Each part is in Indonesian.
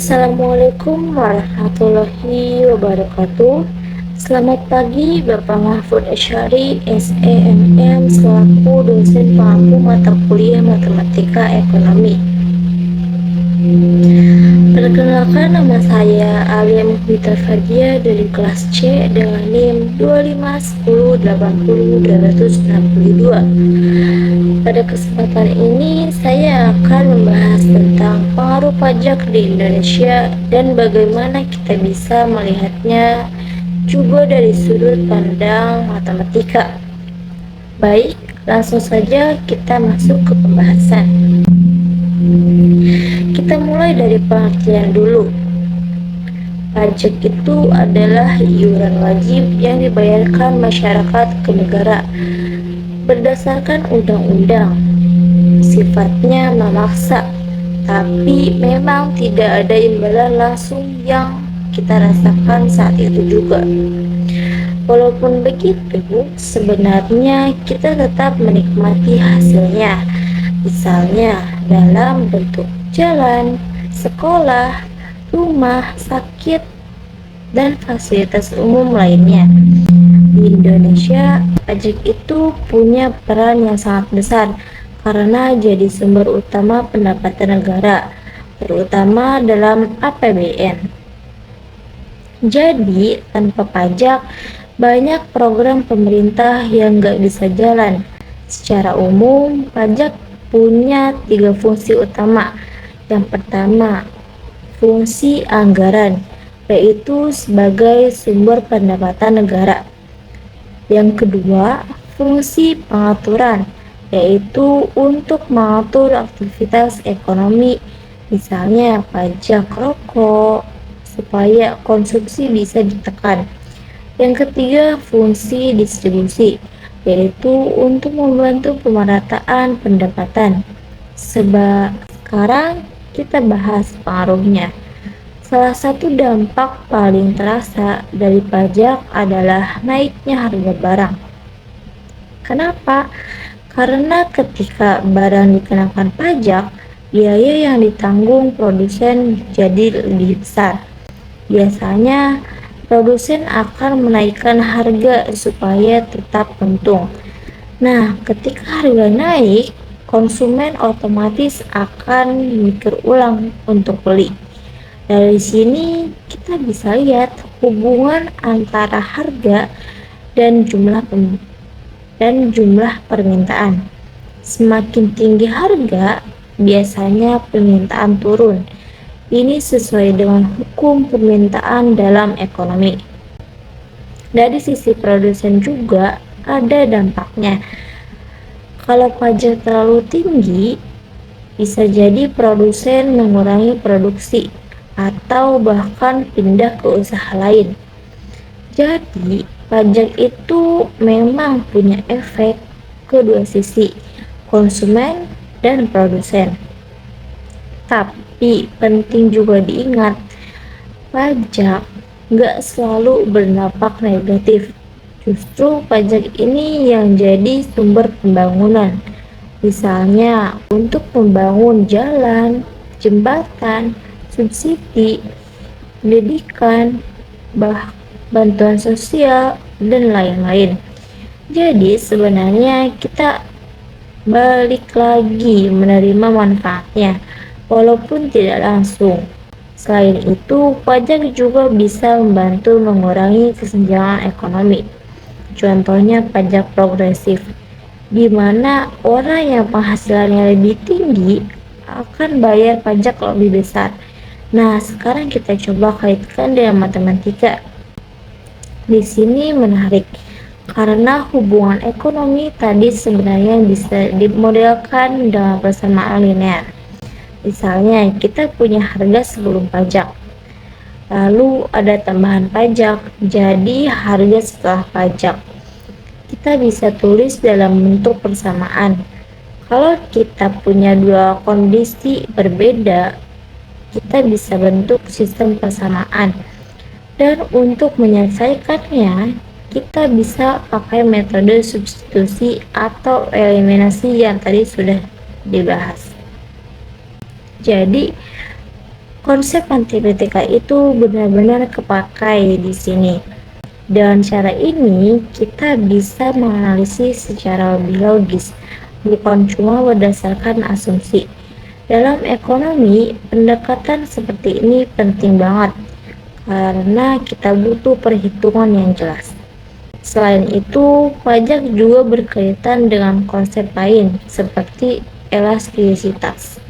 Assalamualaikum warahmatullahi wabarakatuh. Selamat pagi Bapak Mahfud Asyari, SEMM, selaku dosen pengampu mata kuliah Matematika Ekonomi. Perkenalkan, nama saya Alia Mukhbita Fadia dari kelas C dengan NIM 251080262. Pada kesempatan ini saya akan membahas tentang pengaruh pajak di Indonesia dan bagaimana kita bisa melihatnya juga dari sudut pandang matematika. Baik, langsung saja kita masuk ke pembahasan. Kita mulai dari pengertian dulu. Pajak itu adalah iuran wajib yang dibayarkan masyarakat ke negara berdasarkan undang-undang. Sifatnya memaksa, tapi memang tidak ada imbalan langsung yang kita rasakan saat itu juga. Walaupun begitu, sebenarnya kita tetap menikmati hasilnya, misalnya dalam bentuk jalan, sekolah, rumah, sakit, dan fasilitas umum lainnya. Di Indonesia, pajak itu punya peran yang sangat besar karena jadi sumber utama pendapatan negara, terutama dalam APBN. Jadi, tanpa pajak, banyak program pemerintah yang nggak bisa jalan. Secara umum, pajak punya 3 fungsi utama. Yang pertama, fungsi anggaran, yaitu sebagai sumber pendapatan negara. Yang kedua, fungsi pengaturan, yaitu untuk mengatur aktivitas ekonomi, misalnya pajak rokok, supaya konsumsi bisa ditekan. Yang ketiga, fungsi distribusi, yaitu untuk membantu pemerataan pendapatan. Sekarang kita bahas pengaruhnya. Salah satu dampak paling terasa dari pajak adalah naiknya harga barang. Kenapa? Karena ketika barang dikenakan pajak, biaya yang ditanggung produsen jadi lebih besar. Biasanya, produsen akan menaikkan harga supaya tetap untung. Nah, ketika harga naik, konsumen otomatis akan mikir ulang untuk beli. Dari sini kita bisa lihat hubungan antara harga dan jumlah permintaan. Semakin tinggi harga, biasanya permintaan turun. Ini sesuai dengan hukum permintaan dalam ekonomi. Dari sisi produsen juga ada dampaknya. Kalau pajak terlalu tinggi, bisa jadi produsen mengurangi produksi atau bahkan pindah ke usaha lain. Jadi, pajak itu memang punya efek kedua sisi, konsumen dan produsen. Tapi penting juga diingat, pajak nggak selalu berdampak negatif. Justru pajak ini yang jadi sumber pembangunan. Misalnya untuk membangun jalan, jembatan, subsidi, pendidikan, bantuan sosial, dan lain-lain. Jadi sebenarnya kita balik lagi menerima manfaatnya, walaupun tidak langsung. Selain itu, pajak juga bisa membantu mengurangi kesenjangan ekonomi. Contohnya pajak progresif, di mana orang yang penghasilannya lebih tinggi akan bayar pajak lebih besar. Nah, sekarang kita coba kaitkan dengan matematika. Di sini menarik, karena hubungan ekonomi tadi sebenarnya bisa dimodelkan dengan persamaan linear. Misalnya, kita punya harga sebelum pajak, lalu ada tambahan pajak, jadi harga setelah pajak. Kita bisa tulis dalam bentuk persamaan. Kalau kita punya dua kondisi berbeda, kita bisa bentuk sistem persamaan. Dan untuk menyelesaikannya, kita bisa pakai metode substitusi atau eliminasi yang tadi sudah dibahas. Jadi, Konsep matematika itu benar-benar kepakai di sini. Dengan cara ini, kita bisa menganalisis secara lebih logis, bukan cuma berdasarkan asumsi. Dalam ekonomi, pendekatan seperti ini penting banget karena kita butuh perhitungan yang jelas. Selain itu, pajak juga berkaitan dengan konsep lain seperti elastisitas.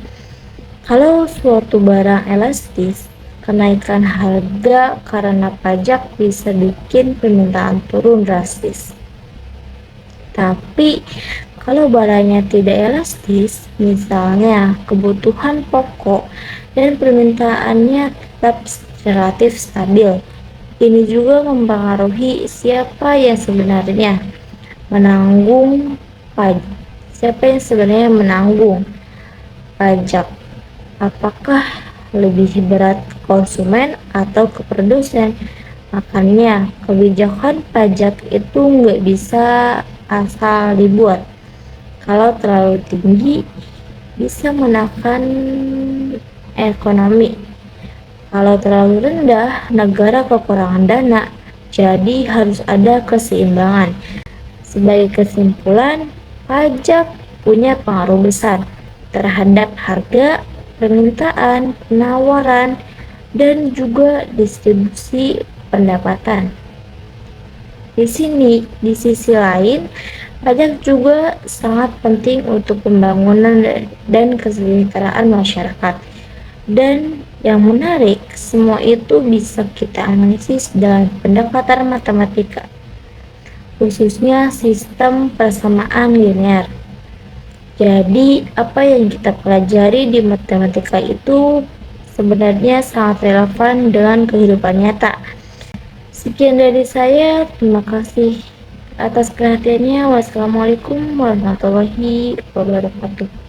Kalau suatu barang elastis, kenaikan harga karena pajak bisa bikin permintaan turun drastis. Tapi kalau barangnya tidak elastis, misalnya kebutuhan pokok dan permintaannya tetap relatif stabil, ini juga mempengaruhi siapa yang sebenarnya menanggung pajak. Siapa yang sebenarnya menanggung pajak? Apakah lebih berat ke konsumen atau ke produsen? Makanya kebijakan pajak itu nggak bisa asal dibuat. Kalau terlalu tinggi bisa menekan ekonomi. Kalau terlalu rendah, negara kekurangan dana. Jadi harus ada keseimbangan. Sebagai kesimpulan, pajak punya pengaruh besar terhadap harga, permintaan, penawaran, dan juga distribusi pendapatan. Di sisi lain, pajak juga sangat penting untuk pembangunan dan kesejahteraan masyarakat. Dan yang menarik, semua itu bisa kita analisis dalam pendekatan matematika, khususnya sistem persamaan linear. Jadi, apa yang kita pelajari di matematika itu sebenarnya sangat relevan dengan kehidupan nyata. Sekian dari saya, terima kasih atas perhatiannya. Wassalamualaikum warahmatullahi wabarakatuh.